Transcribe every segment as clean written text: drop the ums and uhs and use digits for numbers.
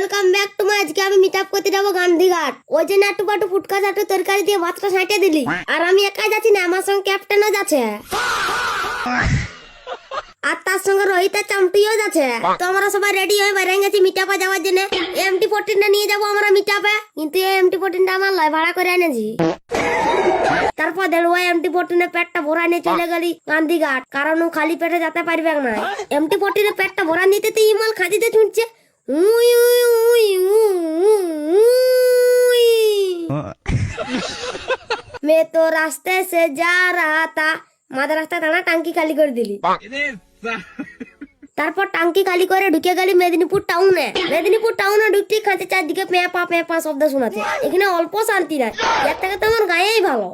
Welcome back to my. আজকে আমি meet up করতে যাবো গান্ধীঘাট। ওই জন্য একটু পাটু ফুটকা চাটু তরকারি দিয়ে ভাতটা সাঁটে দিলি। আর আমি একাই যাচ্ছি না, আমার সঙ্গে ক্যাপ্টেনও যাচ্ছে আর তার সঙ্গে রোহিত আর চামটিও যাচ্ছে। তো আমরা সবাই রেডি হয়ে বাইরে গেছি মিট আপে যাওয়ার জন্য। MT-14টা নিয়ে যাবো আমরা মিট আপে, কিন্তু এই MT-14টা আমার লয় ভাড়া করে এনেছি। তারপর দেখো MT-14 পেটটা ভরা নিয়ে চলে গেলি গান্ধীঘাট, কারণ ও খালি পেটে যেতে পারবে না। MT-14 পেটটা ভরা নিতে তো ইমাল খাদিতে ছুটছে। We we we we. मैं तो रास्ते से जा रहा था, মাঝে রাস্তায় দাঁড়া টাঙ্কি খালি করে দিলি। তারপর টাঙ্কি খালি করে ঢুকে গেলি মেদিনীপুর টাউনে। মেদিনীপুর টাউনে ঢুকতে খাঁচে চারদিকে পেঁপা পেঁপা শব্দ শোনাচ্ছে। এখানে অল্প শান্তি নাই, এর থেকে তো আমার গায়েই ভালো।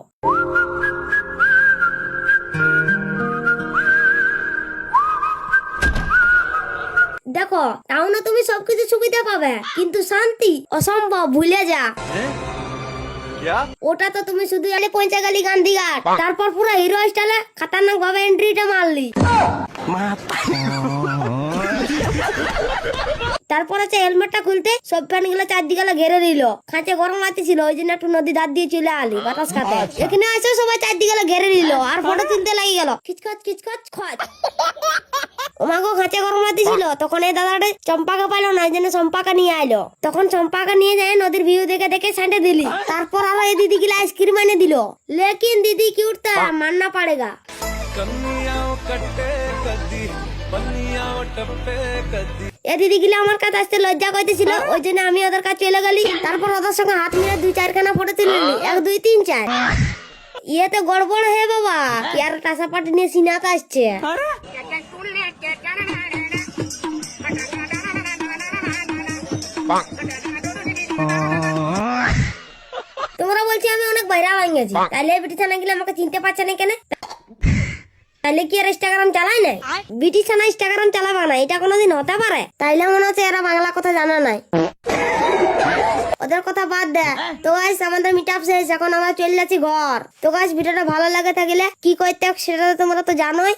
দেখো টাউনে তুমি সবকিছু সুবিধা পাবে, কিন্তু শান্তি অসম্ভব, ভুলে যা। ওটা তো তুমি শুধু এলে পৌঁছে গেলি গান্ধীঘাট, তারপর পুরো হিরো স্টাইলে খতরনাক ভাবে এন্ট্রিটা মারলি। তারপর হচ্ছে হেলমেটটা খুলতে সব ফ্যান গুলো চারদিকে ঘেরে দিল। খাঁচে গরম লাগতেছিল, ওই জন্য একটু নদী ধার দিয়ে চলে আলি বাতাস খাতে। এখানে এসে সবাই চারদিকে ঘেরে দিল আর ফটো তুলতে লেগে গেল। খিচখচ খিচখচ খচ। ওমাগো খাঁচে গরম লাগতেছিল, তখন এই দাদাটা চম্পাকা পাইলো না, ওই জন্য চম্পাকা নিয়ে আইলো। তখন চম্পাকা নিয়ে যায় নদীর ভিউ দেখে দেখে ছাঁটে দিলি। তারপর আবার এই দিদি গিলা আইসক্রিম এনে দিল। লেকিন দিদি কি উঠতা মাননা পড়েগা। এ দিদি গিলা আমার কাছে আসতে লজ্জা করতেছিল, ওই জন্য আমি ওদের কাছে চলে গেলি। তারপর ওদের সঙ্গে হাত মিলে 2-4খানা ফটো তুলে নিলি। 1 2 3 4। ইয়ে তো গড়বড় হে বাবা, ইয়ার টাসা পাটি নিয়ে সিনাতে আসছে। তোমরা বলছি আমি অনেক বাইরে হয়ে গেছি, তাহলে বিটিছানা গিলা আমাকে চিনতে পারছে না কেন? তাহলে কি আর ইনস্টাগ্রাম চালায় নাই? বিটিছানা ইনস্টাগ্রাম চালাবা না, এটা কোনোদিন হতে পারে? তাইলে মনে হচ্ছে এরা বাংলা কথা জানা নাই। ওদের কথা বাদ দে। তো গাইস আমাদের মিট আপ শেষ, এখন আমরা চলে যাচ্ছি ঘর। তো গাইস ভিডিওটা ভালো লাগে থাকলে কি করতে হবে সেটা তোমরা তো জানোই।